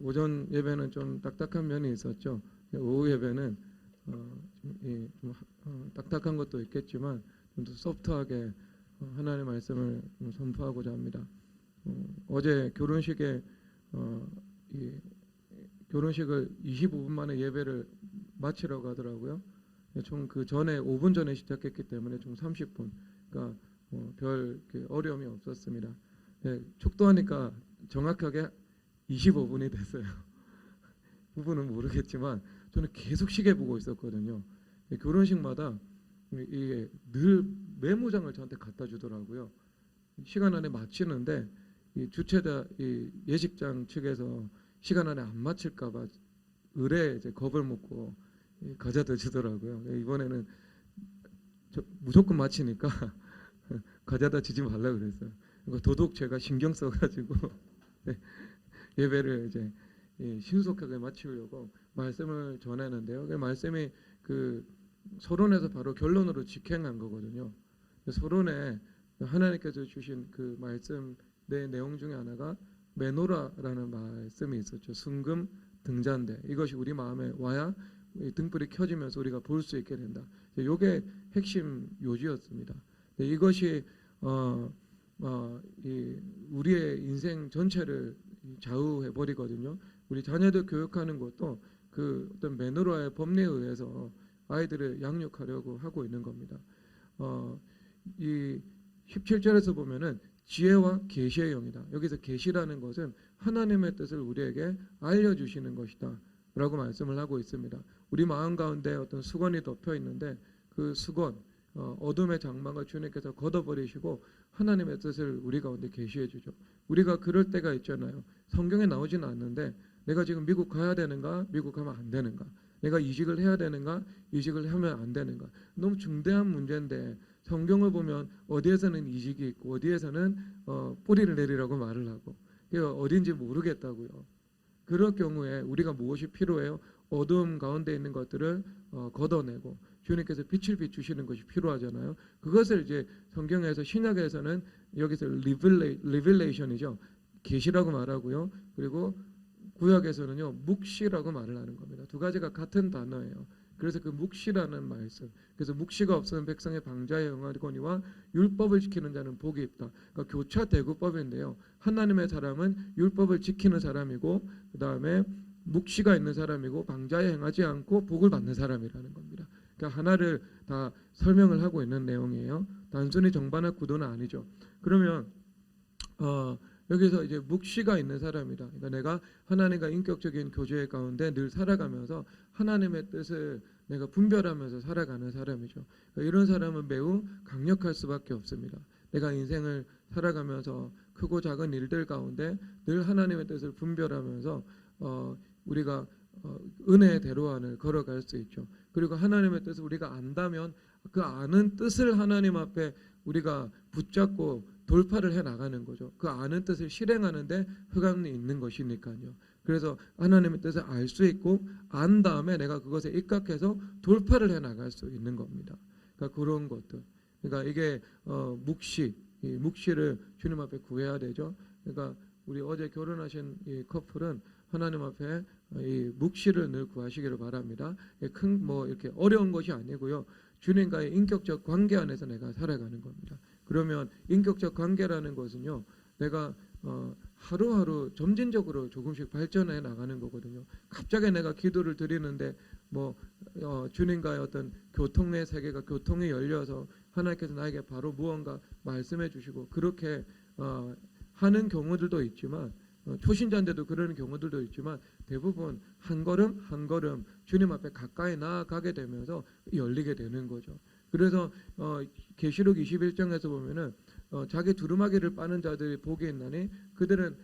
오전 예배는 좀 딱딱한 면이 있었죠. 오후 예배는 딱딱한 것도 있겠지만 좀 더 소프트하게 하나님의 말씀을 선포하고자 합니다. 어제 결혼식에 이 결혼식을 25분 만에 예배를 마치라고 하더라고요. 총 그 전에 5분 전에 시작했기 때문에 총 30분. 그러니까 별 어려움이 없었습니다. 촉도하니까 정확하게 25분이 됐어요. 부분은 모르겠지만 저는 계속 시계 보고 있었거든요. 결혼식마다 이게 늘 메모장을 저한테 갖다 주더라고요. 시간 안에 마치는데 이 주최자 이 예식장 측에서 시간 안에 안 마칠까봐 의뢰 이제 겁을 먹고 가져다 주더라고요. 이번에는 무조건 마치니까 가져다 주지 말라 그랬어요. 도둑 제가 신경 써가지고 예배를 이제 신속하게 마치려고 말씀을 전하는데요. 그 말씀이 그 서론에서 바로 결론으로 직행한 거거든요. 서론에 하나님께서 주신 그 말씀 내 내용 중에 하나가 메노라라는 말씀이 있었죠. 순금 등잔대. 이것이 우리 마음에 와야 등불이 켜지면서 우리가 볼 수 있게 된다. 이게 핵심 요지였습니다. 이것이 우리의 인생 전체를 좌우해 버리거든요. 우리 자녀들 교육하는 것도 그 어떤 메노라의 법리에 의해서 아이들을 양육하려고 하고 있는 겁니다. 이 17절에서 보면은 지혜와 계시의 영이다. 여기서 계시라는 것은 하나님의 뜻을 우리에게 알려주시는 것이다 라고 말씀을 하고 있습니다. 우리 마음 가운데 어떤 수건이 덮여 있는데 그 수건 어둠의 장막을 주님께서 걷어버리시고 하나님의 뜻을 우리 가운데 계시해 주죠. 우리가 그럴 때가 있잖아요. 성경에 나오지는 않는데 내가 지금 미국 가야 되는가, 미국 가면 안 되는가, 내가 이직을 해야 되는가, 이직을 하면 안 되는가. 너무 중대한 문제인데 성경을 보면 어디에서는 이직이 있고 어디에서는 뿌리를 내리라고 말을 하고 어딘지 모르겠다고요. 그럴 경우에 우리가 무엇이 필요해요? 어두움 가운데 있는 것들을 걷어내고 주님께서 빛을 비추시는 것이 필요하잖아요. 그것을 이제 성경에서 신약에서는 여기서 리빌레이션이죠. 계시라고 말하고요. 그리고 구약에서는요 묵시라고 말을 하는 겁니다. 두 가지가 같은 단어예요. 그래서 그 묵시라는 말씀. 그래서 묵시가 없으면 백성의 방자에 응하거니와 율법을 지키는 자는 복이 있다. 그러니까 교차대구법인데요. 하나님의 사람은 율법을 지키는 사람이고 그 다음에 묵시가 있는 사람이고 방자에 행하지 않고 복을 받는 사람이라는 겁니다. 그러니까 하나를 다 설명을 하고 있는 내용이에요. 단순히 정반합 구도는 아니죠. 그러면 여기서 이제 묵시가 있는 사람이다. 그러니까 내가 하나님과 인격적인 교제 가운데 늘 살아가면서 하나님의 뜻을 내가 분별하면서 살아가는 사람이죠. 그러니까 이런 사람은 매우 강력할 수밖에 없습니다. 내가 인생을 살아가면서 크고 작은 일들 가운데 늘 하나님의 뜻을 분별하면서 우리가 은혜의 대로안을 걸어갈 수 있죠. 그리고 하나님의 뜻을 우리가 안다면 그 아는 뜻을 하나님 앞에 우리가 붙잡고 돌파를 해 나가는 거죠. 그 아는 뜻을 실행하는데 흑암이 있는 것이니까요. 그래서 하나님의 뜻을 알 수 있고 안 다음에 내가 그것에 입각해서 돌파를 해 나갈 수 있는 겁니다. 그러니까 그런 것들. 그러니까 이게 이 묵시를 주님 앞에 구해야 되죠. 그러니까 우리 어제 결혼하신 이 커플은 하나님 앞에 이 묵시를 늘 구하시기를 바랍니다. 큰 이렇게 어려운 것이 아니고요. 주님과의 인격적 관계 안에서 내가 살아가는 겁니다. 그러면 인격적 관계라는 것은요, 내가 하루하루 점진적으로 조금씩 발전해 나가는 거거든요. 갑자기 내가 기도를 드리는데 주님과의 어떤 교통의 세계가 교통이 열려서 하나님께서 나에게 바로 무언가 말씀해 주시고 그렇게 하는 경우들도 있지만 초신자인데도 그러는 경우들도 있지만 대부분 한 걸음 한 걸음 주님 앞에 가까이 나아가게 되면서 열리게 되는 거죠. 그래서 계시록 21장에서 보면은 자기 두루마기를 빠는 자들이 복이 있나니 그들은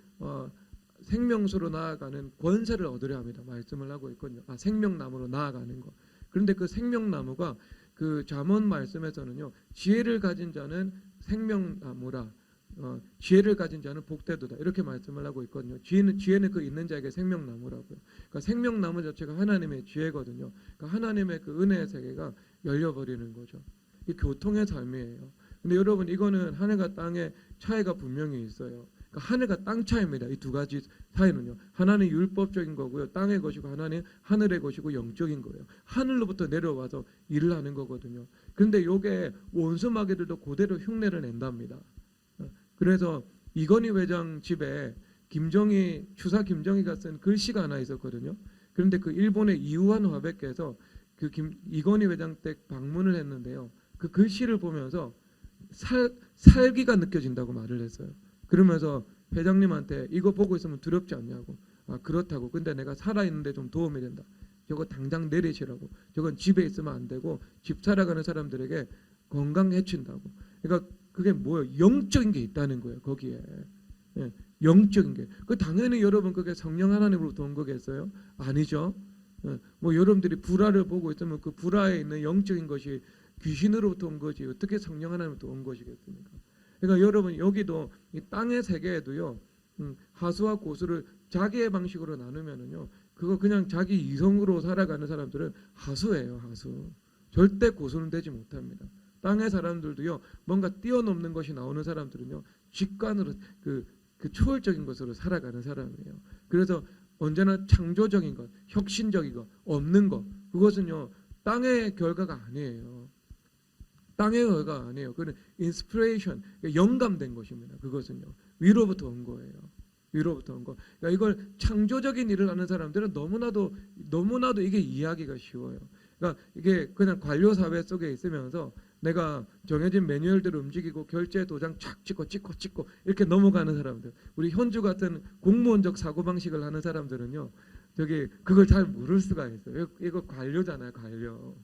생명수로 나아가는 권세를 얻으려 합니다. 말씀을 하고 있거든요. 생명나무로 나아가는 거. 그런데 그 생명나무가 그 잠언 말씀에서는요, 지혜를 가진 자는 생명나무라. 지혜를 가진 자는 복되도다 이렇게 말씀을 하고 있거든요. 지혜는 그 있는 자에게 생명나무라고요. 그러니까 생명나무 자체가 하나님의 지혜거든요. 그러니까 하나님의 그 은혜의 세계가 열려버리는 거죠. 이 교통의 삶이에요. 근데 여러분 이거는 하늘과 땅의 차이가 분명히 있어요. 그러니까 하늘과 땅 차이입니다. 이 두 가지 차이는요. 하나는 율법적인 거고요. 땅의 것이고 하나는 하늘의 것이고 영적인 거예요. 하늘로부터 내려와서 일을 하는 거거든요. 그런데 요게 원수 마귀들도 그대로 흉내를 낸답니다. 그래서 이건희 회장 집에 추사 김정희가 쓴 글씨가 하나 있었거든요. 그런데 그 일본의 이우한 화백께서 이건희 회장 댁 방문을 했는데요. 그 글씨를 보면서 살기가 느껴진다고 말을 했어요. 그러면서 회장님한테 이거 보고 있으면 두렵지 않냐고. 아, 그렇다고. 근데 내가 살아있는데 좀 도움이 된다. 저거 당장 내리시라고. 저건 집에 있으면 안 되고 집 살아가는 사람들에게 건강 해친다고. 그러니까 그게 뭐예요? 영적인 게 있다는 거예요. 거기에. 예, 영적인 게. 그 당연히 여러분 그게 성령 하나님으로부터 온 거겠어요? 아니죠. 예, 뭐 여러분들이 불화를 보고 있으면 그 불화에 있는 영적인 것이 귀신으로부터 온 거지 어떻게 성령 하나님으로부터 온 것이겠습니까? 그러니까 여러분 여기도 이 땅의 세계에도요 하수와 고수를 자기의 방식으로 나누면은요 그거 그냥 자기 이성으로 살아가는 사람들은 하수예요. 하수. 절대 고수는 되지 못합니다. 땅의 사람들도요 뭔가 뛰어넘는 것이 나오는 사람들은요 직관으로 그 초월적인 것으로 살아가는 사람이에요. 그래서 언제나 창조적인 것, 혁신적인 것, 없는 것 그것은요 땅의 결과가 아니에요. 땅의 결과가 아니에요. 그건 인스피레이션, 영감된 것입니다. 그것은요 위로부터 온 거예요. 위로부터 온 거. 그러니까 이걸 창조적인 일을 하는 사람들은 너무나도 이게 이해하기가 쉬워요. 그러니까 이게 그냥 관료 사회 속에 있으면서 내가 정해진 매뉴얼대로 움직이고 결제 도장 착 찍고 이렇게 넘어가는 사람들. 우리 현주 같은 공무원적 사고 방식을 하는 사람들은요. 그걸 잘 모를 수가 있어요. 이거 관료잖아요, 관료.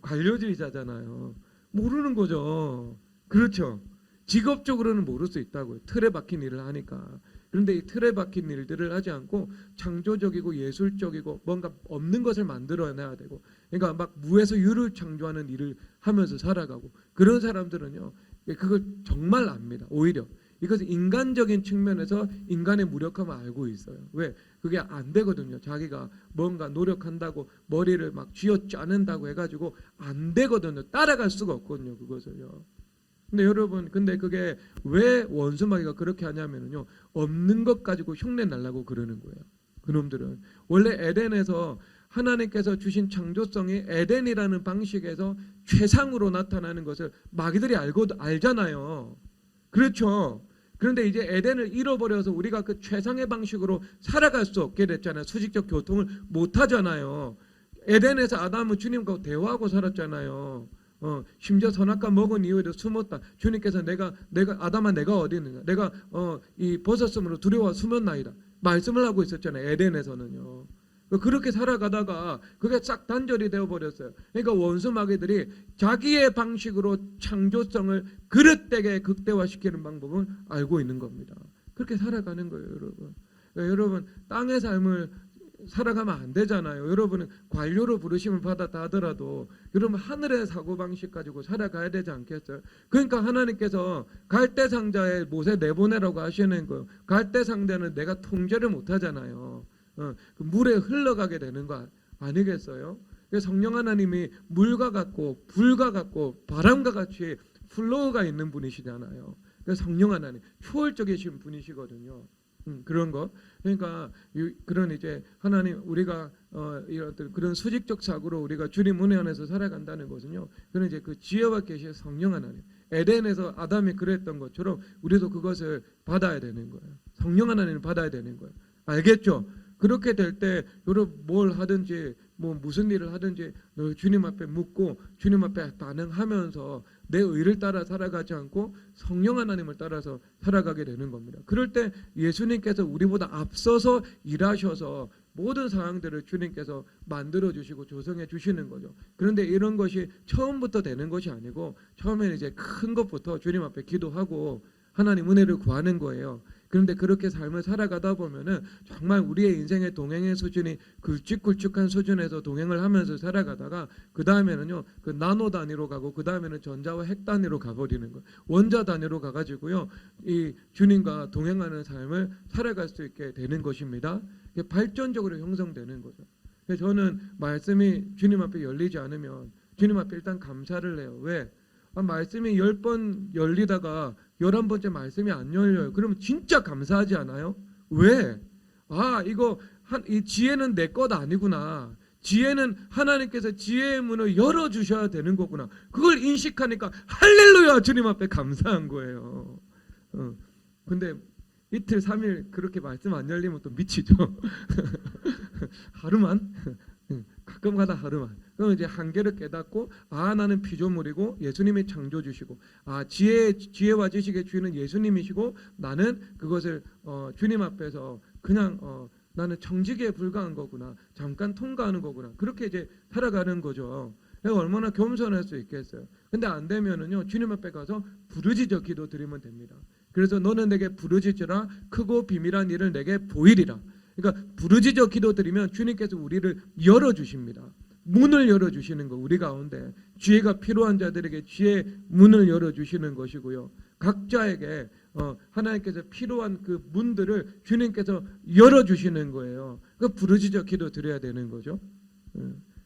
관료주의자잖아요. 모르는 거죠. 그렇죠. 직업적으로는 모를 수 있다고요. 틀에 박힌 일을 하니까. 그런데 이 틀에 박힌 일들을 하지 않고 창조적이고 예술적이고 뭔가 없는 것을 만들어내야 되고 그러니까 막 무에서 유를 창조하는 일을 하면서 살아가고 그런 사람들은요 그걸 정말 압니다. 오히려 이것은 인간적인 측면에서 인간의 무력함을 알고 있어요. 왜? 그게 안 되거든요. 자기가 뭔가 노력한다고 머리를 막 쥐어짜는다고 해가지고 안 되거든요. 따라갈 수가 없거든요. 그것을요. 근데 여러분 그게 왜 원수마귀가 그렇게 하냐면요 없는 것 가지고 흉내 날라고 그러는 거예요. 그놈들은 원래 에덴에서 하나님께서 주신 창조성이 에덴이라는 방식에서 최상으로 나타나는 것을 마귀들이 알잖아요. 그렇죠. 그런데 이제 에덴을 잃어버려서 우리가 그 최상의 방식으로 살아갈 수 없게 됐잖아요. 수직적 교통을 못 하잖아요. 에덴에서 아담은 주님과 대화하고 살았잖아요. 심지어 선악과 먹은 이후에도 숨었다. 주님께서 내가 아담아 내가 어디 있느냐? 내가 이 벗었으므로 두려워 숨었나이다. 말씀을 하고 있었잖아요. 에덴에서는요. 그렇게 살아가다가 그게 싹 단절이 되어버렸어요. 그러니까 원수 마귀들이 자기의 방식으로 창조성을 그릇되게 극대화시키는 방법을 알고 있는 겁니다. 그렇게 살아가는 거예요, 여러분. 그러니까 여러분 땅의 삶을 살아가면 안 되잖아요. 여러분은 관료로 부르심을 받았다 하더라도 여러분 하늘의 사고방식 가지고 살아가야 되지 않겠어요? 그러니까 하나님께서 갈대상자에 모세 내보내라고 하시는 거예요. 갈대상자는 내가 통제를 못하잖아요. 그 물에 흘러가게 되는 거 아니겠어요? 성령 하나님이 물과 같고 불과 같고 바람과 같이 플로우가 있는 분이시잖아요. 성령 하나님 초월적이신 분이시거든요. 그런 거. 그러니까 그런 이제 하나님 우리가 이런 그런 수직적 사고로 우리가 주님 은혜 안에서 살아간다는 것은요. 그런 이제 그 지혜와 계시의 성령 하나님. 에덴에서 아담이 그랬던 것처럼 우리도 그것을 받아야 되는 거예요. 성령 하나님을 받아야 되는 거예요. 알겠죠? 그렇게 될 때 여러분 뭘 하든지 뭐 무슨 일을 하든지 주님 앞에 묻고 주님 앞에 반응하면서 내 의를 따라 살아가지 않고 성령 하나님을 따라서 살아가게 되는 겁니다. 그럴 때 예수님께서 우리보다 앞서서 일하셔서 모든 상황들을 주님께서 만들어 주시고 조성해 주시는 거죠. 그런데 이런 것이 처음부터 되는 것이 아니고 처음에는 이제 큰 것부터 주님 앞에 기도하고 하나님 은혜를 구하는 거예요. 그런데 그렇게 삶을 살아가다 보면은 정말 우리의 인생의 동행의 수준이 굵직굵직한 수준에서 동행을 하면서 살아가다가 그 다음에는요 그 나노 단위로 가고 그 다음에는 전자와 핵 단위로 가버리는 거예요. 원자 단위로 가가지고요 이 주님과 동행하는 삶을 살아갈 수 있게 되는 것입니다. 발전적으로 형성되는 거죠. 저는 말씀이 주님 앞에 열리지 않으면 주님 앞에 일단 감사를 해요. 왜? 말씀이 10번 열리다가 11번째 말씀이 안 열려요. 그러면 진짜 감사하지 않아요? 왜? 이거 이 지혜는 내 것 아니구나. 지혜는 하나님께서 지혜의 문을 열어주셔야 되는 거구나. 그걸 인식하니까 할렐루야 주님 앞에 감사한 거예요. 근데 이틀 3일 그렇게 말씀 안 열리면 또 미치죠. 하루만 가끔가다 하루만. 그럼 이제 한계를 깨닫고 나는 피조물이고 예수님이 창조주시고 지혜와 지식의 주인은 예수님이시고 나는 그것을 주님 앞에서 그냥 나는 청지기에 불과한 거구나. 잠깐 통과하는 거구나. 그렇게 이제 살아가는 거죠. 내가 얼마나 겸손할 수 있겠어요. 근데 안 되면은요 주님 앞에 가서 부르짖어 기도 드리면 됩니다. 그래서 너는 내게 부르짖으라 크고 비밀한 일을 내게 보이리라. 그러니까 부르짖어 기도 드리면 주님께서 우리를 열어주십니다. 문을 열어주시는 거 우리 가운데 지혜가 필요한 자들에게 지혜 문을 열어주시는 것이고요. 각자에게 하나님께서 필요한 그 문들을 주님께서 열어주시는 거예요. 그 부르짖어 기도 드려야 되는 거죠.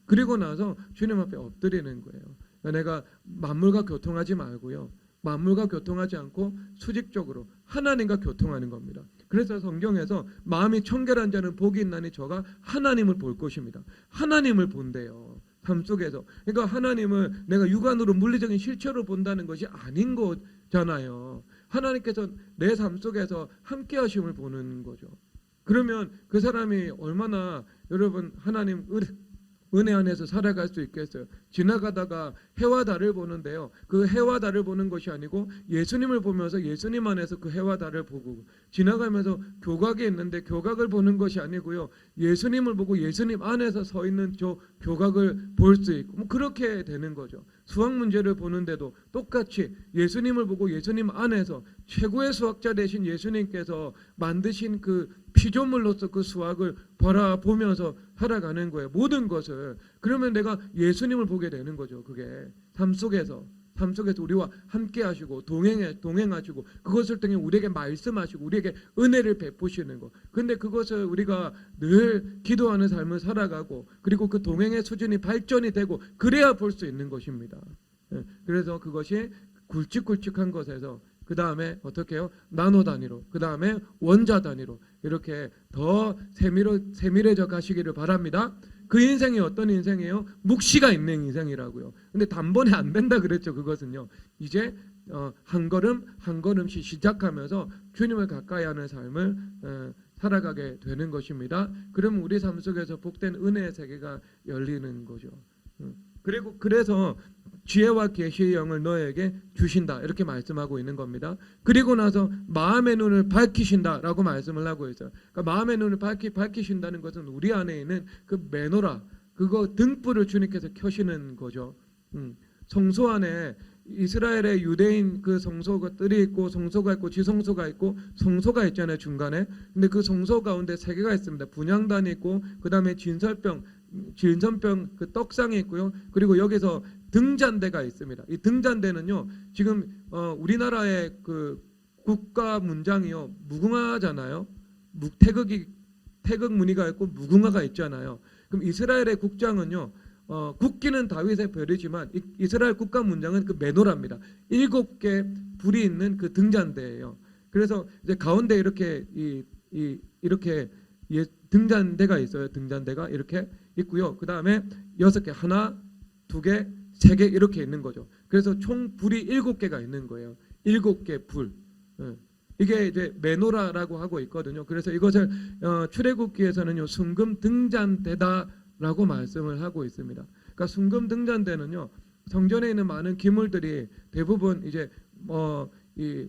그리고 나서 주님 앞에 엎드리는 거예요. 내가 만물과 교통하지 말고요. 만물과 교통하지 않고 수직적으로 하나님과 교통하는 겁니다. 그래서 성경에서 마음이 청결한 자는 복이 있나니 저가 하나님을 볼 것입니다. 하나님을 본대요. 삶 속에서. 그러니까 하나님을 내가 육안으로 물리적인 실체로 본다는 것이 아닌 거잖아요. 하나님께서 내 삶 속에서 함께 하심을 보는 거죠. 그러면 그 사람이 얼마나 여러분 하나님 은혜 안에서 살아갈 수 있겠어요. 지나가다가 해와 달을 보는데요. 그 해와 달을 보는 것이 아니고 예수님을 보면서 예수님 안에서 그 해와 달을 보고 지나가면서 교각이 있는데 교각을 보는 것이 아니고요. 예수님을 보고 예수님 안에서 서 있는 저 교각을 볼 수 있고 그렇게 되는 거죠. 수학 문제를 보는데도 똑같이 예수님을 보고 예수님 안에서 최고의 수학자 되신 예수님께서 만드신 그 피조물로서 그 수학을 바라보면서 살아가는 거예요. 모든 것을. 그러면 내가 예수님을 보게 되는 거죠. 그게 삶 속에서 우리와 함께 하시고 동행하시고 그것을 통해 우리에게 말씀하시고 우리에게 은혜를 베푸시는 거. 근데 그것을 우리가 늘 기도하는 삶을 살아가고 그리고 그 동행의 수준이 발전이 되고 그래야 볼 수 있는 것입니다. 그래서 그것이 굵직굵직한 것에서 그 다음에 어떻게 해요? 나노 단위로, 그 다음에 원자 단위로 이렇게 더 세밀해져 가시기를 바랍니다. 그 인생이 어떤 인생이에요? 묵시가 있는 인생이라고요. 근데 단번에 안 된다 그랬죠. 그것은요. 이제 한 걸음 한 걸음씩 시작하면서 주님을 가까이 하는 삶을 살아가게 되는 것입니다. 그러면 우리 삶 속에서 복된 은혜의 세계가 열리는 거죠. 그래서 지혜와 계시의 영을 너에게 주신다 이렇게 말씀하고 있는 겁니다. 그리고 나서 마음의 눈을 밝히신다라고 말씀을 하고 있어요. 그러니까 마음의 눈을 밝히신다는 것은 우리 안에 있는 그 메노라 그거 등불을 주님께서 켜시는 거죠. 성소 안에 이스라엘의 유대인 그 성소들이 있고 성소가 있고 지성소가 있고 성소가 있잖아요 중간에. 근데 그 성소 가운데 세 개가 있습니다. 분향단이 있고 그 다음에 진설병 그 떡상이 있고요. 그리고 여기서 등잔대가 있습니다. 이 등잔대는요 지금 우리나라의 그 국가 문장이요 무궁화잖아요. 태극 무늬가 있고 무궁화가 있잖아요. 그럼 이스라엘의 국장은요 국기는 다윗의 별이지만 이스라엘 국가 문장은 그 메노라입니다. 7개 불이 있는 그 등잔대예요. 그래서 이제 가운데 이렇게 이렇게 등잔대가 있어요. 등잔대가 이렇게 있고요. 그 다음에 6개 하나, 2개, 3개 이렇게 있는 거죠. 그래서 총 불이 7개가 있는 거예요. 7개 불. 이게 이제 메노라라고 하고 있거든요. 그래서 이것을 출애굽기에서는요 순금 등잔대다라고 말씀을 하고 있습니다. 그러니까 순금 등잔대는요 성전에 있는 많은 기물들이 대부분 이제 이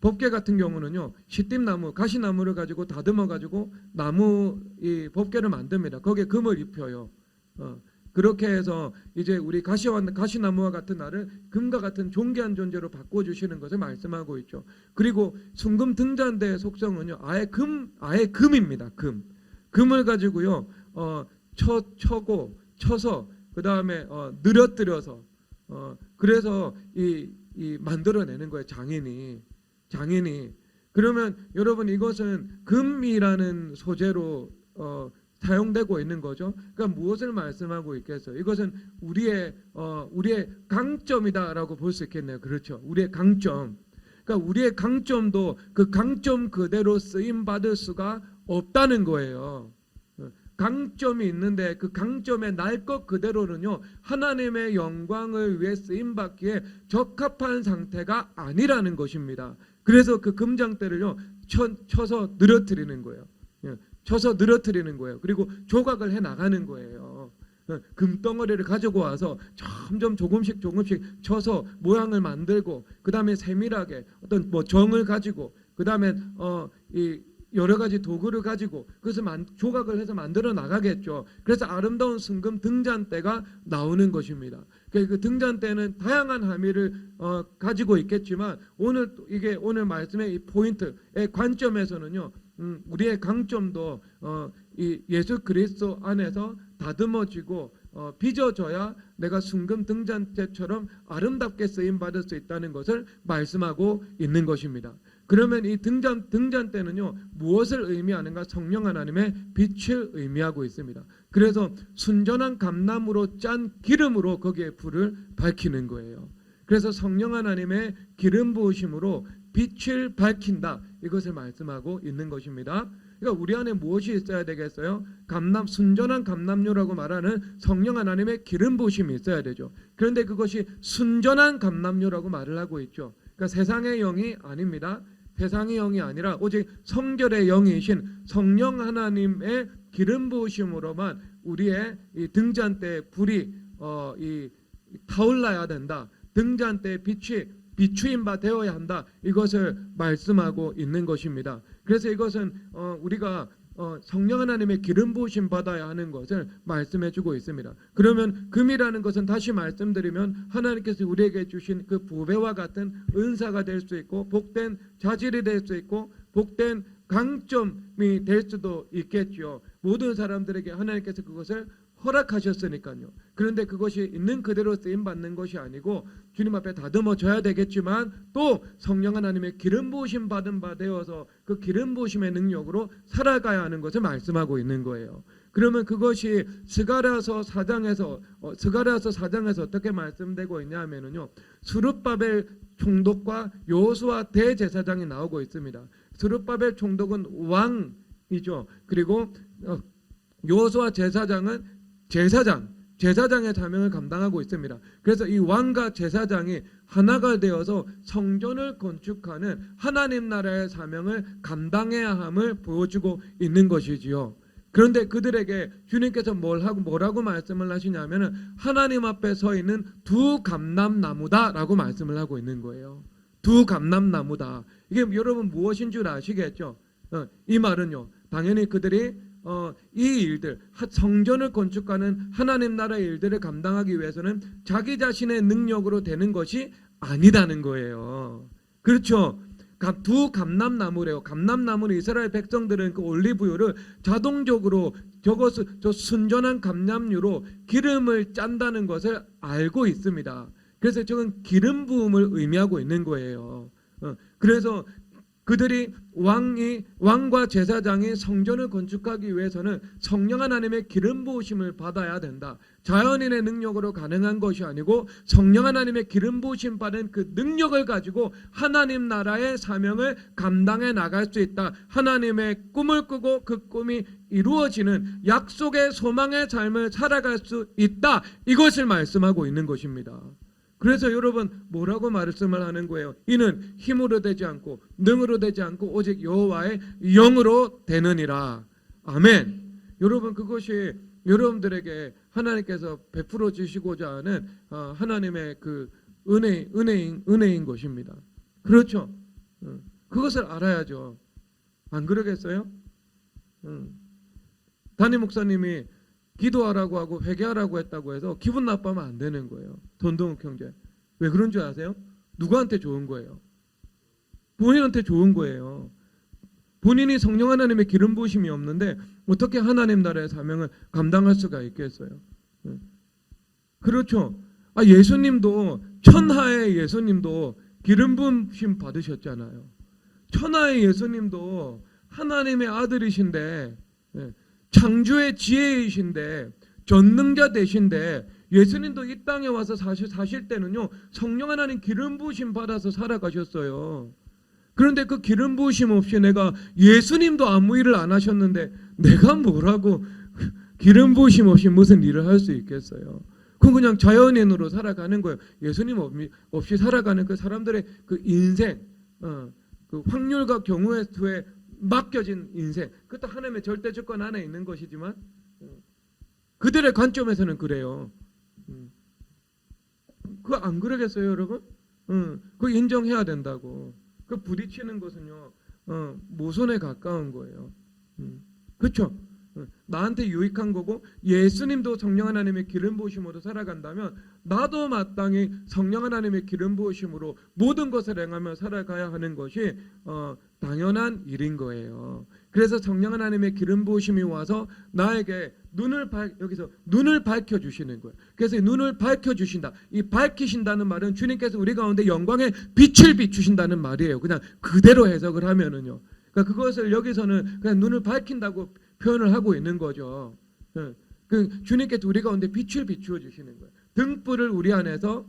법궤 같은 경우는요 시띠나무 가시나무를 가지고 다듬어 가지고 나무 이 법궤를 만듭니다. 거기에 금을 입혀요. 그렇게 해서 이제 우리 가시나무와 같은 나를 금과 같은 존귀한 존재로 바꿔주시는 것을 말씀하고 있죠. 그리고 순금 등잔대의 속성은요 아예 금입니다. 금을 가지고요 쳐서 그 다음에 늘어뜨려서 그래서 이 만들어내는 거예요. 장인이. 그러면 여러분 이것은 금이라는 소재로 사용되고 있는 거죠. 그러니까 무엇을 말씀하고 있겠어요? 이것은 우리의 강점이다라고 볼 수 있겠네요. 그렇죠. 우리의 강점. 그러니까 우리의 강점도 그 강점 그대로 쓰임 받을 수가 없다는 거예요. 강점이 있는데 그 강점의 날 것 그대로는요 하나님의 영광을 위해 쓰임 받기에 적합한 상태가 아니라는 것입니다. 그래서 그 금장대를요 쳐서 늘어뜨리는 거예요. 쳐서 늘어뜨리는 거예요. 그리고 조각을 해 나가는 거예요. 금덩어리를 가지고 와서 점점 조금씩 쳐서 모양을 만들고 그 다음에 세밀하게 어떤 뭐 정을 가지고 그 다음에 이 여러 가지 도구를 가지고 그것을 조각을 해서 만들어 나가겠죠. 그래서 아름다운 순금 등잔대가 나오는 것입니다. 그 등잔대는 다양한 함의를 가지고 있겠지만 이게 오늘 말씀의 이 포인트의 관점에서는요. 우리의 강점도 이 예수 그리스도 안에서 다듬어지고 빚어져야 내가 순금 등잔대처럼 아름답게 쓰임 받을 수 있다는 것을 말씀하고 있는 것입니다. 그러면 이 등잔대는요 무엇을 의미하는가? 성령 하나님의 빛을 의미하고 있습니다. 그래서 순전한 감나무로 짠 기름으로 거기에 불을 밝히는 거예요. 그래서 성령 하나님의 기름 부으심으로 빛을 밝힌다, 이것을 말씀하고 있는 것입니다. 그러니까 우리 안에 무엇이 있어야 되겠어요? 순전한 감람류라고 말하는 성령 하나님의 기름 부으심이 있어야 되죠. 그런데 그것이 순전한 감람류라고 말을 하고 있죠. 그러니까 세상의 영이 아닙니다. 세상의 영이 아니라 오직 성결의 영이신 성령 하나님의 기름 부으심으로만 우리의 이 등잔대에 불이 타올라야 된다. 등잔대에 빛이 비추임 바 되어야 한다. 이것을 말씀하고 있는 것입니다. 그래서 이것은 우리가 성령 하나님의 기름 부으심 받아야 하는 것을 말씀해 주고 있습니다. 그러면 금이라는 것은 다시 말씀드리면 하나님께서 우리에게 주신 그 부배와 같은 은사가 될 수 있고 복된 자질이 될 수 있고 복된 강점이 될 수도 있겠죠. 모든 사람들에게 하나님께서 그것을 허락하셨으니까요. 그런데 그것이 있는 그대로 쓰임 받는 것이 아니고 주님 앞에 다듬어져야 되겠지만 또 성령 하나님의 기름 부으심 받은 바 되어서 그 기름 부으심의 능력으로 살아가야 하는 것을 말씀하고 있는 거예요. 그러면 그것이 스가랴서 4장에서 어떻게 말씀되고 있냐면요. 스룹바벨 총독과 여호수아 대제사장이 나오고 있습니다. 스룹바벨 총독은 왕이죠. 그리고 여호수아 제사장은 제사장의 사명을 감당하고 있습니다. 그래서 이 왕과 제사장이 하나가 되어서 성전을 건축하는 하나님 나라의 사명을 감당해야 함을 보여주고 있는 것이지요. 그런데 그들에게 주님께서 뭐라고 말씀을 하시냐면은 하나님 앞에 서 있는 두 감람나무다라고 말씀을 하고 있는 거예요. 두 감람나무다. 이게 여러분 무엇인 줄 아시겠죠? 이 말은요. 당연히 그들이 이 일들, 성전을 건축하는 하나님 나라의 일들을 감당하기 위해서는 자기 자신의 능력으로 되는 것이 아니라는 거예요. 그렇죠? 두 감람나무래요. 감람나무는 이스라엘 백성들은 그 올리브유를 자동적으로 저 순전한 감람유로 기름을 짠다는 것을 알고 있습니다. 그래서 저건 기름 부음을 의미하고 있는 거예요. 그래서 그들이 왕과 제사장이 성전을 건축하기 위해서는 성령 하나님의 기름 부으심을 받아야 된다. 자연인의 능력으로 가능한 것이 아니고 성령 하나님의 기름 부으심 받은 그 능력을 가지고 하나님 나라의 사명을 감당해 나갈 수 있다. 하나님의 꿈을 꾸고 그 꿈이 이루어지는 약속의 소망의 삶을 살아갈 수 있다. 이것을 말씀하고 있는 것입니다. 그래서 여러분 뭐라고 말씀을 하는 거예요? 이는 힘으로 되지 않고 능으로 되지 않고 오직 여호와의 영으로 되느니라. 아멘. 여러분 그것이 여러분들에게 하나님께서 베풀어 주시고자 하는 하나님의 그 은혜인 것입니다. 그렇죠? 그것을 알아야죠. 안 그러겠어요? 담임 목사님이 기도하라고 하고 회개하라고 했다고 해서 기분 나빠하면 안 되는 거예요. 돈동욱 형제. 왜 그런 줄 아세요? 누구한테 좋은 거예요? 본인한테 좋은 거예요. 본인이 성령 하나님의 기름 부으심이 없는데 어떻게 하나님 나라의 사명을 감당할 수가 있겠어요? 그렇죠. 예수님도 천하의 예수님도 기름 부으심 받으셨잖아요. 천하의 예수님도 하나님의 아들이신데 창조의 지혜이신데 전능자 되신데 예수님도 이 땅에 와서 사실 때는요, 성령 하나님 기름 부으심 받아서 살아가셨어요. 그런데 그 기름 부으심 없이 내가, 예수님도 아무 일을 안 하셨는데 내가 뭐라고 기름 부으심 없이 무슨 일을 할 수 있겠어요? 그건 그냥 자연인으로 살아가는 거예요. 예수님 없이 살아가는 그 사람들의 그 인생, 그 확률과 경우의 수에 맡겨진 인생, 그것도 하나님의 절대 주권 안에 있는 것이지만 그들의 관점에서는 그래요. 그거 안 그러겠어요, 여러분? 그거 인정해야 된다고. 그 부딪히는 것은요, 모순에 가까운 거예요. 그렇죠? 나한테 유익한 거고, 예수님도 성령 하나님의 기름 부으심으로 살아간다면 나도 마땅히 성령 하나님의 기름 부으심으로 모든 것을 행하며 살아가야 하는 것이 당연한 일인 거예요. 그래서 성령 하나님의 기름 부으심이 와서 나에게 여기서 눈을 밝혀 주시는 거예요. 그래서 눈을 밝혀 주신다. 이 밝히신다는 말은 주님께서 우리 가운데 영광의 빛을 비추신다는 말이에요. 그냥 그대로 해석을 하면은요. 그러니까 그것을 여기서는 그냥 눈을 밝힌다고 표현을 하고 있는 거죠. 그 주님께서 우리 가운데 빛을 비추어 주시는 거예요. 등불을 우리 안에서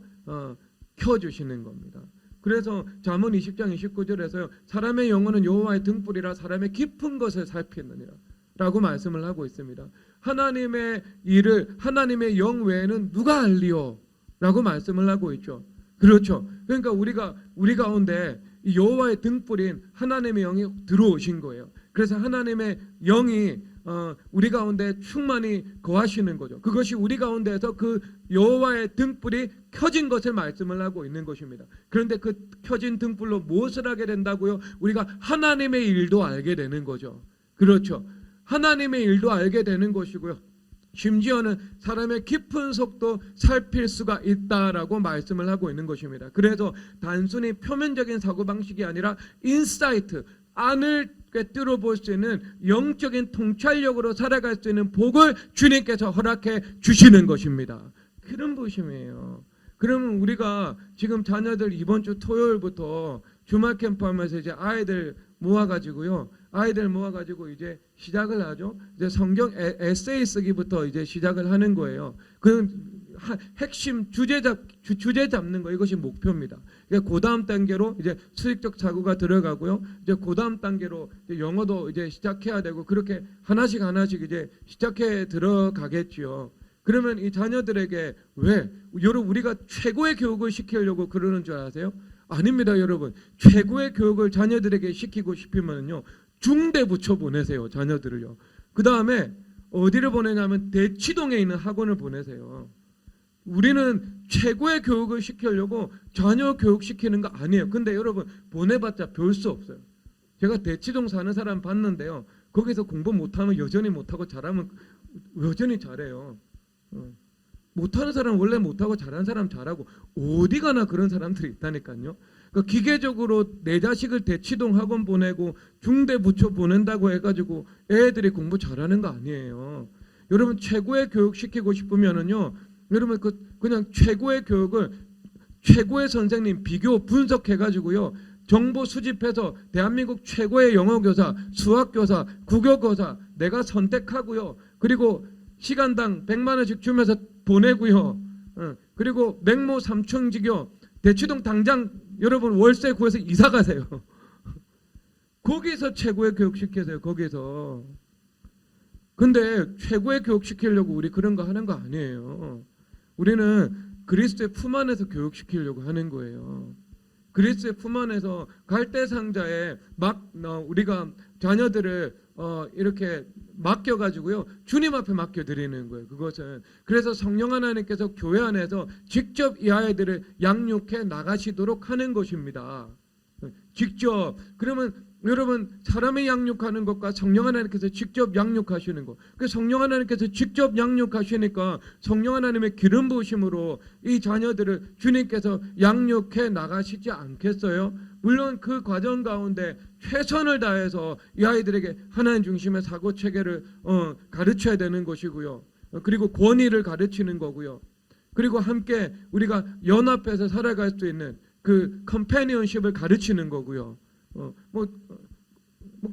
켜 주시는 겁니다. 그래서 잠언 20장 29절에서요. 사람의 영혼은 여호와의 등불이라 사람의 깊은 것을 살피느니라 라고 말씀을 하고 있습니다. 하나님의 일을 하나님의 영 외에는 누가 알리요? 라고 말씀을 하고 있죠. 그렇죠. 그러니까 우리 가운데 여호와의 등불인 하나님의 영이 들어오신 거예요. 그래서 하나님의 영이 우리 가운데 충만히 거하시는 거죠. 그것이 우리 가운데에서 그 여호와의 등불이 켜진 것을 말씀을 하고 있는 것입니다. 그런데 그 켜진 등불로 무엇을 하게 된다고요? 우리가 하나님의 일도 알게 되는 거죠. 그렇죠. 하나님의 일도 알게 되는 것이고요. 심지어는 사람의 깊은 속도 살필 수가 있다라고 말씀을 하고 있는 것입니다. 그래서 단순히 표면적인 사고방식이 아니라 인사이트, 안을 꿰뚫어 볼 수 있는 영적인 통찰력으로 살아갈 수 있는 복을 주님께서 허락해 주시는 것입니다. 그런 부심이에요. 그러면 우리가 지금 자녀들 이번 주 토요일부터 주말 캠프 하면서 이제 아이들 모아가지고 이제 시작을 하죠. 이제 성경 에세이 쓰기부터 이제 시작을 하는 거예요. 그 핵심 주제 잡는 거, 이것이 목표입니다. 그러니까 그 다음 단계로 이제 수익적 자구가 들어가고요. 이제 그 다음 단계로 이제 영어도 이제 시작해야 되고, 그렇게 하나씩 이제 시작해 들어가겠지요. 그러면 이 자녀들에게 왜 여러분 우리가 최고의 교육을 시키려고 그러는 줄 아세요? 아닙니다, 여러분. 최고의 교육을 자녀들에게 시키고 싶으면요, 중대 부처 보내세요, 자녀들을요. 그 다음에 어디를 보내냐면 대치동에 있는 학원을 보내세요. 우리는 최고의 교육을 시키려고 자녀 교육시키는 거 아니에요. 근데 여러분 보내봤자 별 수 없어요. 제가 대치동 사는 사람 봤는데요. 거기서 공부 못하면 여전히 못하고 잘하면 여전히 잘해요. 못하는 사람 원래 못하고 잘하는 사람 잘하고, 어디 가나 그런 사람들이 있다니까요. 그러니까 기계적으로 내 자식을 대치동 학원 보내고 중대 부처 보낸다고 해가지고 애들이 공부 잘하는 거 아니에요. 여러분 최고의 교육 시키고 싶으면은요, 여러분 그냥 최고의 교육을 최고의 선생님 비교 분석해가지고요, 정보 수집해서 대한민국 최고의 영어교사, 수학교사, 국어교사 내가 선택하고요. 그리고 시간당 100만 원씩 주면서 보내고요. 그리고 맹모 삼청지교 대치동 당장 여러분 월세 구해서 이사 가세요. 거기서 최고의 교육 시키세요. 거기서. 근데 최고의 교육 시키려고 우리 그런 거 하는 거 아니에요. 우리는 그리스도의 품 안에서 교육시키려고 하는 거예요. 그리스도의 품 안에서 갈대상자에 우리가 자녀들을 이렇게 맡겨가지고요, 주님 앞에 맡겨드리는 거예요. 그것은 그래서 성령 하나님께서 교회 안에서 직접 이 아이들을 양육해 나가시도록 하는 것입니다. 직접. 그러면 여러분 사람의 양육하는 것과 성령 하나님께서 직접 양육하시는 것, 그 성령 하나님께서 직접 양육하시니까 성령 하나님의 기름 부으심으로 이 자녀들을 주님께서 양육해 나가시지 않겠어요? 물론 그 과정 가운데 최선을 다해서 이 아이들에게 하나님 중심의 사고 체계를 가르쳐야 되는 것이고요. 그리고 권위를 가르치는 거고요. 그리고 함께 우리가 연합해서 살아갈 수 있는 그 컴패니언십을 가르치는 거고요.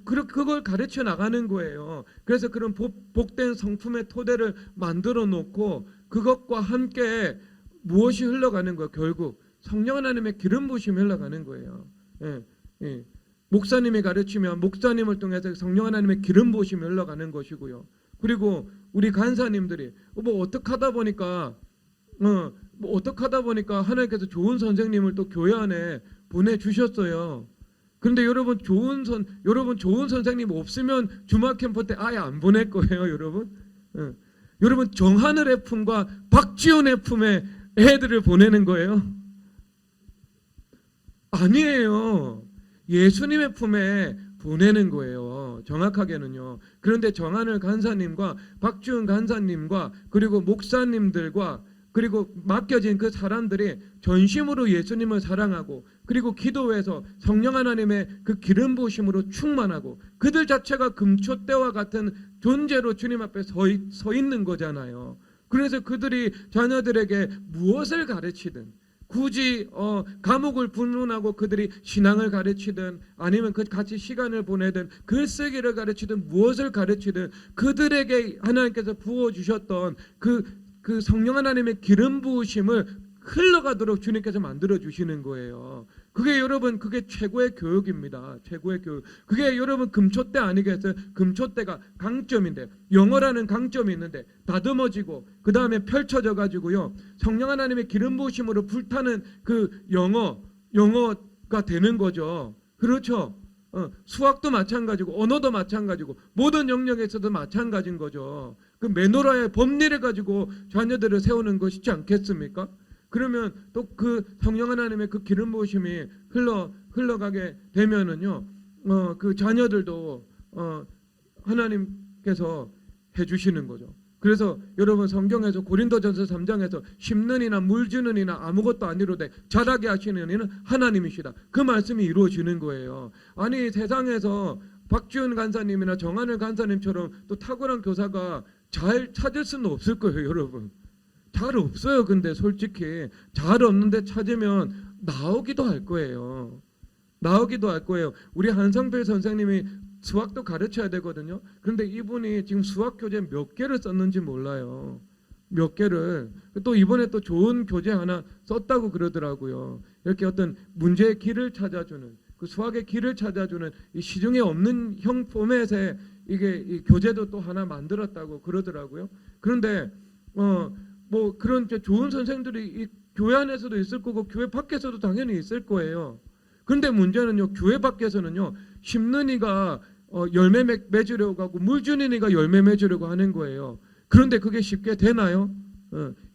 그걸 가르쳐 나가는 거예요. 그래서 그런 복된 성품의 토대를 만들어 놓고 그것과 함께 무엇이 흘러가는 거예요? 결국 성령 하나님의 기름 부으심이 흘러가는 거예요. 예, 예. 목사님이 가르치면 목사님을 통해서 성령 하나님의 기름 부으심이 흘러가는 것이고요. 그리고 우리 간사님들이 뭐 어떻게 하다 보니까 하나님께서 좋은 선생님을 또 교회 안에 보내주셨어요. 그런데 여러분 좋은 선생님 없으면 주말 캠프 때 아예 안 보낼 거예요, 여러분. 여러분 정하늘의 품과 박지훈의 품에 애들을 보내는 거예요? 아니에요. 예수님의 품에 보내는 거예요. 정확하게는요. 그런데 정하늘 간사님과 박지훈 간사님과 그리고 목사님들과 그리고 맡겨진 그 사람들이 전심으로 예수님을 사랑하고 그리고 기도해서 성령 하나님의 그 기름 부으심으로 충만하고 그들 자체가 금초대와 같은 존재로 주님 앞에 서 있는 거잖아요. 그래서 그들이 자녀들에게 무엇을 가르치든 굳이 과목을 분문하고 그들이 신앙을 가르치든 아니면 그 같이 시간을 보내든 글쓰기를 가르치든 무엇을 가르치든 그들에게 하나님께서 부어주셨던 그 성령 하나님의 기름 부으심을 흘러가도록 주님께서 만들어 주시는 거예요. 그게 여러분 그게 최고의 교육입니다. 최고의 교육. 그게 여러분 금초대 아니겠어요? 금초대가 강점인데 영어라는 강점이 있는데 다듬어지고 그 다음에 펼쳐져 가지고요. 성령 하나님의 기름 부으심으로 불타는 그 영어가 되는 거죠. 그렇죠? 수학도 마찬가지고 언어도 마찬가지고 모든 영역에서도 마찬가지인 거죠. 그 메노라의 법리를 가지고 자녀들을 세우는 것이지 않겠습니까? 그러면 또 그 성령 하나님의 그 기름 부으심이 흘러가게 되면은요, 그 자녀들도 하나님께서 해주시는 거죠. 그래서 여러분 성경에서 고린도전서 3장에서 심는 이나 물 주는 이나 아무것도 아니로되 자라게 하시는 이는 하나님이시다. 그 말씀이 이루어지는 거예요. 아니 세상에서 박지훈 간사님이나 정하늘 간사님처럼 또 탁월한 교사가 잘 찾을 수는 없을 거예요, 여러분. 잘 없어요. 근데 솔직히 잘 없는데 찾으면 나오기도 할 거예요. 나오기도 할 거예요. 우리 한성필 선생님이 수학도 가르쳐야 되거든요. 그런데 이분이 지금 수학 교재 몇 개를 썼는지 몰라요. 몇 개를. 또 이번에 또 좋은 교재 하나 썼다고 그러더라고요. 이렇게 어떤 문제의 길을 찾아주는 그 수학의 길을 찾아주는 이 시중에 없는 형 포맷의 이게 이 교재도 또 하나 만들었다고 그러더라고요. 그런데 뭐 그런 좋은 선생들이 이 교회 안에서도 있을 거고 교회 밖에서도 당연히 있을 거예요. 그런데 문제는요, 교회 밖에서는요, 심는 이가 열매 맺으려고 하고 물 주는 이가 열매 맺으려고 하는 거예요. 그런데 그게 쉽게 되나요?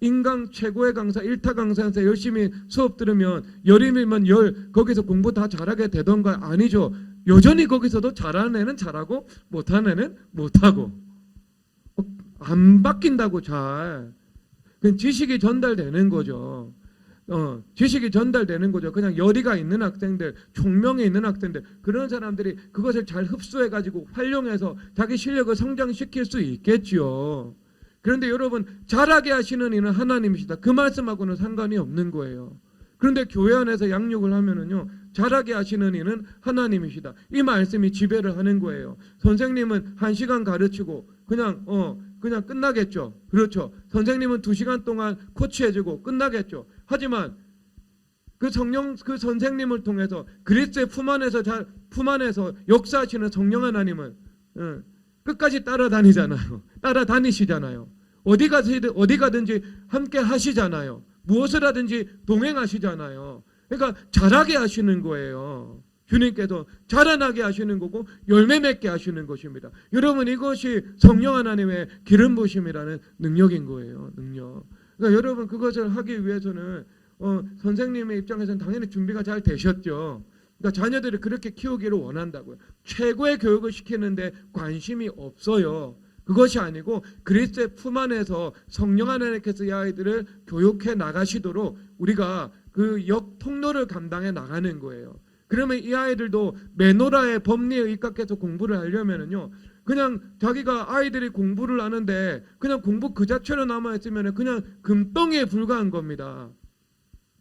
인강 최고의 강사 1타 강사한테 열심히 수업 들으면 열이면 거기서 공부 다 잘하게 되던가? 아니죠. 여전히 거기서도 잘하는 애는 잘하고 못하는 애는 못하고 안 바뀐다고 잘. 지식이 전달되는 거죠. 지식이 전달되는 거죠. 그냥 열의가 있는 학생들, 총명이 있는 학생들, 그런 사람들이 그것을 잘 흡수해가지고 활용해서 자기 실력을 성장시킬 수 있겠지요. 그런데 여러분, 잘하게 하시는 이는 하나님이시다. 그 말씀하고는 상관이 없는 거예요. 그런데 교회 안에서 양육을 하면은요, 잘하게 하시는 이는 하나님이시다. 이 말씀이 지배를 하는 거예요. 선생님은 1시간 가르치고 그냥 끝나겠죠. 그렇죠. 선생님은 2시간 동안 코치해주고 끝나겠죠. 하지만 그 선생님을 통해서 그리스도의 품 안에서 역사하시는 성령 하나님은 끝까지 따라다니시잖아요. 어디 가든지 함께 하시잖아요. 무엇을 하든지 동행하시잖아요. 그러니까 자라게 하시는 거예요. 주님께서 자라나게 하시는 거고 열매 맺게 하시는 것입니다. 여러분, 이것이 성령 하나님의 기름 부으심이라는 능력인 거예요. 능력. 그러니까 여러분, 그것을 하기 위해서는 선생님의 입장에서는 당연히 준비가 잘 되셨죠. 그러니까 자녀들을 그렇게 키우기를 원한다고요. 최고의 교육을 시키는데 관심이 없어요. 그것이 아니고 그리스도의 품 안에서 성령 하나님께서 이 아이들을 교육해 나가시도록 우리가 그 통로를 감당해 나가는 거예요. 그러면 이 아이들도 메노라의 법리에 입각해서 공부를 하려면은요, 그냥 자기가 아이들이 공부를 하는데 그냥 공부 그 자체로 남아있으면 그냥 금덩이에 불과한 겁니다.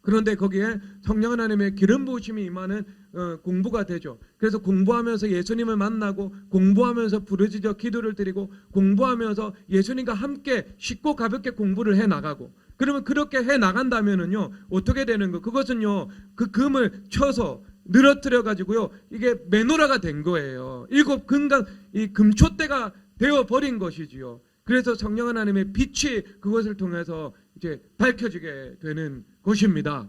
그런데 거기에 성령 하나님의 기름 부으심이 임하는 공부가 되죠. 그래서 공부하면서 예수님을 만나고 공부하면서 부르짖어 기도를 드리고 공부하면서 예수님과 함께 쉽고 가볍게 공부를 해 나가고 그러면 그렇게 해 나간다면은요 어떻게 되는 거? 그것은요 그 금을 쳐서 늘어뜨려 가지고요 이게 메노라가 된 거예요. 일곱 금강 이 금촛대가 되어 버린 것이지요. 그래서 성령 하나님의 빛이 그것을 통해서 이제 밝혀지게 되는 것입니다.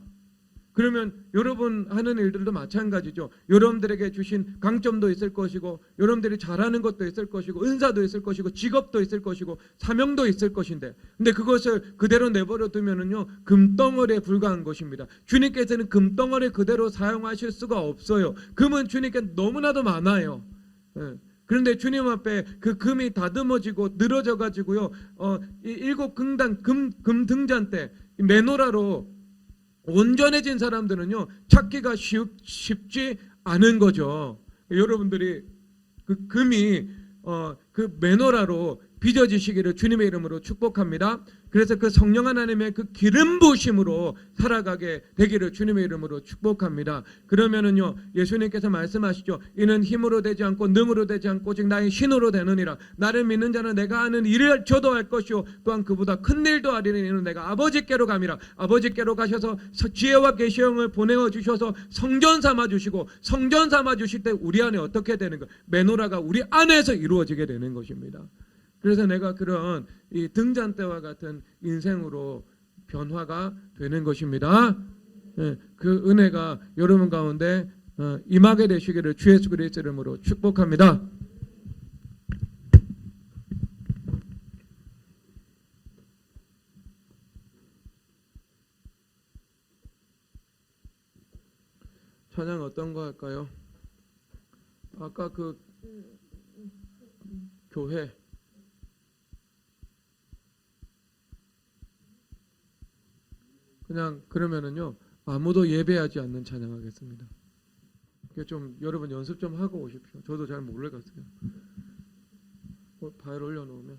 그러면 여러분 하는 일들도 마찬가지죠. 여러분들에게 주신 강점도 있을 것이고 여러분들이 잘하는 것도 있을 것이고 은사도 있을 것이고 직업도 있을 것이고 사명도 있을 것인데 근데 그것을 그대로 내버려 두면은요 금덩어리에 불과한 것입니다. 주님께서는 금덩어리 그대로 사용하실 수가 없어요. 금은 주님께 너무나도 많아요. 그런데 주님 앞에 그 금이 다듬어지고 늘어져 가지고요 이 일곱 금단 금 등잔 때 메노라로 온전해진 사람들은요 찾기가 쉽지 않은 거죠. 여러분들이 그 금이 그 메노라로 빚어지시기를 주님의 이름으로 축복합니다. 그래서 그 성령 하나님의 그 기름 부으심으로 살아가게 되기를 주님의 이름으로 축복합니다. 그러면은요 예수님께서 말씀하시죠. 이는 힘으로 되지 않고 능으로 되지 않고 즉 나의 신으로 되느니라. 나를 믿는 자는 내가 하는 일을 저도 할 것이요 또한 그보다 큰 일도 하리니 이는 내가 아버지께로 감이라. 아버지께로 가셔서 지혜와 계시의 영을 보내어 주셔서 성전 삼아 주시고 성전 삼아 주실 때 우리 안에 어떻게 되는 거? 메노라가 우리 안에서 이루어지게 되는 것입니다. 그래서 내가 그런 이 등잔대와 같은 인생으로 변화가 되는 것입니다. 그 은혜가 여러분 가운데 임하게 되시기를 주 예수 그리스도의 이름으로 축복합니다. 찬양 어떤 거 할까요? 아까 그 교회 그냥 그러면은요 아무도 예배하지 않는 찬양하겠습니다. 좀 여러분 연습 좀 하고 오십시오. 저도 잘 모르겠어요. 파일 올려놓으면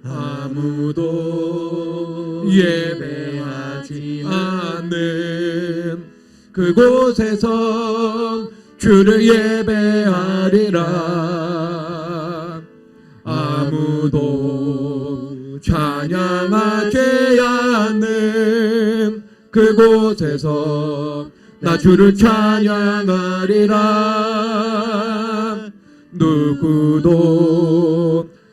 아무도 예배하지 않는 그곳에서 주를 예배하리라. 아무도 찬양하지 않는 그곳에서 나 주를 찬양하리라. 누구도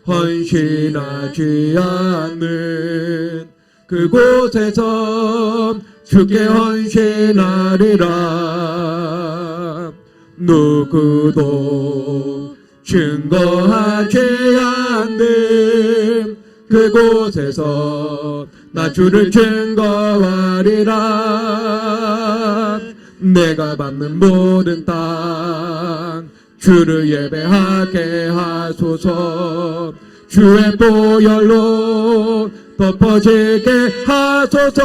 헌신하지 않는 그곳에서 주께 헌신하리라. 누구도 증거하지 않는 그곳에서 나 주를 증거하리라. 내가 밟는 모든 땅 주를 예배하게 하소서. 주의 보혈로 덮어지게 하소서.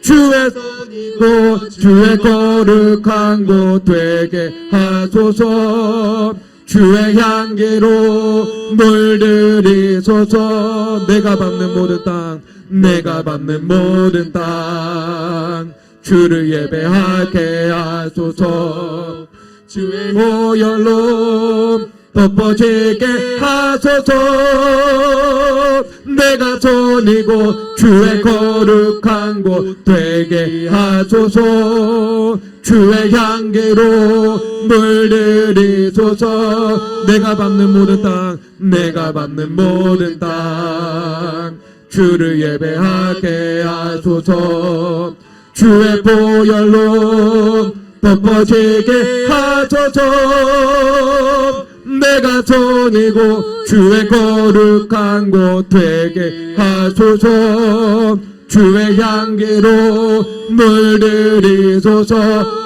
주의 손이고 주의 거룩한 곳 되게 하소서. 주의 향기로 물들이소서. 내가 밟는 모든 땅 내가 밟는 모든 땅 주를 예배하게 하소서. 주의 보혈로 덮어지게 하소서. 내가 손이고 주의 거룩한 곳 되게 하소서. 주의 향기로 물들이소서. 내가 밟는 모든 땅 내가 밟는 모든 땅 주를 예배하게 하소서. 주의 보혈로 덮어지게 하소서. 내가 손이고 주의 거룩한 곳 되게 하소서. 주의 향기로 물들이소서.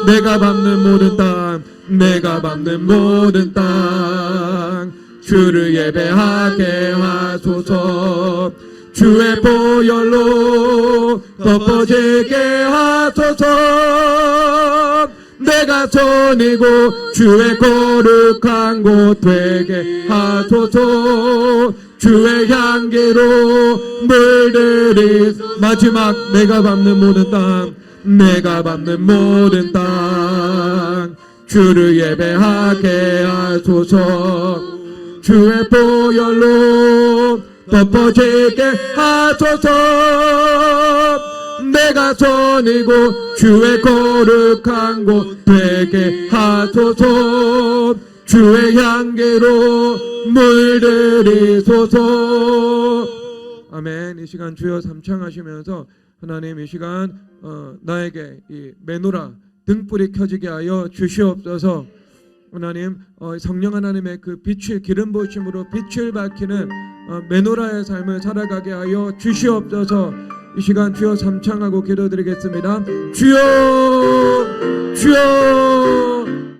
내가 밟는 모든 땅 내가 밟는 모든 땅 주를 예배하게 하소서. 주의 보혈로 덮어지게 하소서. 내가 손이고 주의 거룩한 곳 되게 하소서. 주의 향기로 물들이 마지막 내가 밟는 모든 땅 내가 밟는 모든 땅 주를 예배하게 하소서 주의 보혈로 덮어지게 하소서 내가 선이고 주의 거룩한 곳 되게 하소서 주의 향기로 물들이소서. 아멘. 이 시간 주여 삼창하시면서 하나님 이 시간 나에게 이 메노라 등불이 켜지게 하여 주시옵소서. 하나님 성령 하나님의 그 빛을 기름 부으심으로 빛을 밝히는 메노라의 삶을 살아가게 하여 주시옵소서. 이 시간 주여 삼창하고 기도드리겠습니다. 주여 주여